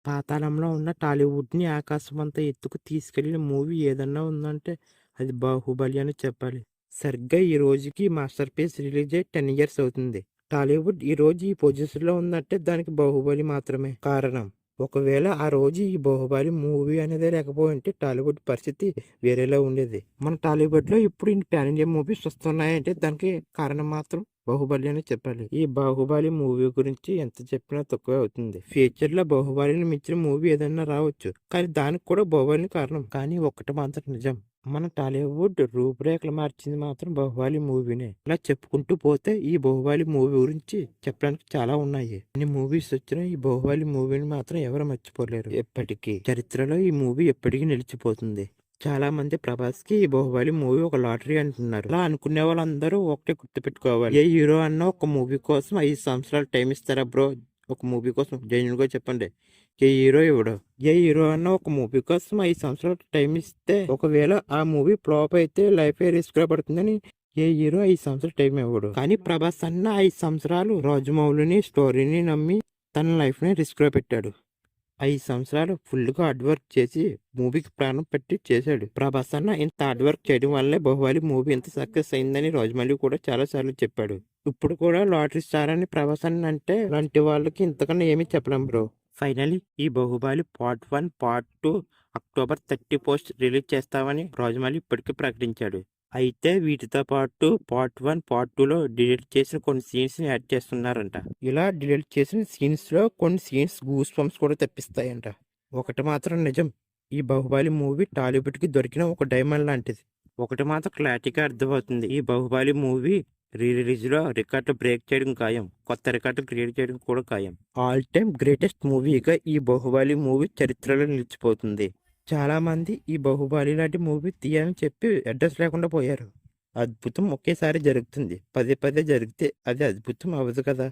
పాతాళంలో ఉన్న టాలీవుడ్‌ని ఆకాశమంత ఎత్తుకు తీసుకెళ్ళిన మూవీ ఏదన్నా ఉందంటే అది 'బాహుబలి' అని చెప్పాలి. సరిగ్గా ఈ రోజుకి మాస్టర్ పీస్ రిలీజ్ అయ్యి 10 ఇయర్స్ అవుతుంది. టాలీవుడ్ ఈ రోజు ఈ పొజిషన్‌లో ఉందంటే దానికి 'బాహుబలి' మాత్రమే కారణం. ఒకవేళ ఆ రోజు ఈ 'బాహుబలి' మూవీ అనేదే లేకపోయుంటే టాలీవుడ్ పరిస్థితి వేరేలా ఉండేది. మన టాలీవుడ్‌లో ఇప్పుడు ఇన్ని పాన్ ఇండియా మూవీస్ వస్తున్నాయంటే దానికి కారణం మాత్రం 'బాహుబలి' అనే చెప్పాలి. ఈ 'బాహుబలి' మూవీ గురించి ఎంత చెప్పినా తక్కువే అవుతుంది. ఫ్యూచర్‌లో 'బాహుబలిని' మించిన మూవీ ఏదన్నా రావచ్చు. కానీ దానికి కూడా 'బాహుబలి' కారణం. కానీ ఒక్కటి మాత్రం నిజం. మన టాలీవుడ్ రూపురేఖలు మార్చింది మాత్రం 'బాహుబలి' మూవీనే. ఇలా చెప్పుకుంటూ పోతే ఈ 'బాహుబలి' మూవీ గురించి చెప్పడానికి చాలా ఉన్నాయి. ఎన్ని మూవీస్ వచ్చినా ఈ 'బాహుబలి' మూవీని మాత్రం ఎవరు మర్చిపోలేరు. ఎప్పటికీ చరిత్రలో ఈ మూవీ ఎప్పటికీ నిలిచిపోతుంది. చాలా మంది ప్రభాస్‌కి ఈ 'బాహుబలి' మూవీ ఒక లాటరీ అంటున్నారు. అలా అనుకునే వాళ్ళందరూ ఒకటే గుర్తుపెట్టుకోవాలి. ఏ హీరో అన్నా ఒక మూవీ కోసం 5 సంవత్సరాలు టైం ఇస్తారా బ్రో? ఒక మూవీ కోసం జెన్యూన్‌గా చెప్పండి. ఏ హీరో ఇవ్వడు. ఏ హీరో అన్నా ఒక మూవీ కోసం 5 సంవత్సరాలు టైం ఇస్తే ఒకవేళ ఆ మూవీ ఫ్లాప్ అయితే లైఫే రిస్క్‌లో పడుతుందని ఏ హీరో 5 సంవత్సరాలు టైం ఇవ్వడు. కానీ ప్రభాస్ అన్న 5 సంవత్సరాలు రాజమౌళిని స్టోరీని నమ్మి తన లైఫ్‌ని రిస్క్‌లో పెట్టాడు. 5 సంవత్సరాలు ఫుల్‌గా హార్డ్ వర్క్ చేసి మూవీకి ప్రాణం పెట్టి చేశాడు. ప్రభాస్ అన్న ఇంత హార్డ్ వర్క్ చేయడం వల్లే 'బాహుబలి' మూవీ ఇంత సక్సెస్ అయిందని రాజమౌళి కూడా చాలా సార్లు చెప్పాడు. ఇప్పుడు కూడా లాటరీ స్టార్ అని ప్రభాస్ అన్న అంటే లాంటి వాళ్ళకి ఇంతకన్నా ఏమీ చెప్పలేం బ్రో. ఫైనల్లీ ఈ 'Baahubali' part 1, part 2 October 31 release చేస్తామని రాజమౌళి ఇప్పటికే ప్రకటించాడు. అయితే వీటితో పాటు పార్ట్ 1, పార్ట్ 2లో డిలీట్ చేసిన కొన్ని సీన్స్‌ని యాడ్ చేస్తున్నారంట. ఇలా డిలీట్ చేసిన సీన్స్‌లో కొన్ని సీన్స్ గూస్ బంప్స్ కూడా తెప్పిస్తాయంట. ఒకటి మాత్రం నిజం. ఈ 'బాహుబలి' మూవీ టాలీవుడ్‌కి దొరికిన ఒక డైమండ్ లాంటిది. ఒకటి మాత్రం క్లారిటీగా అర్థమవుతుంది. ఈ 'బాహుబలి' మూవీ రిలీజ్‌లో రికార్డులు బ్రేక్ చేయడం ఖాయం. కొత్త రికార్డులు క్రియేట్ చేయడం కూడా ఖాయం. ఆల్ టైమ్ గ్రేటెస్ట్ మూవీగా ఈ 'బాహుబలి' మూవీ చరిత్రలో నిలిచిపోతుంది. చాలామంది ఈ 'బాహుబలి' లాంటి మూవీ తీయని చెప్పి అడ్రస్ లేకుండా పోయారు. అద్భుతం ఒకేసారి జరుగుతుంది. పదే పదే జరిగితే అది అద్భుతం అవ్వదు కదా!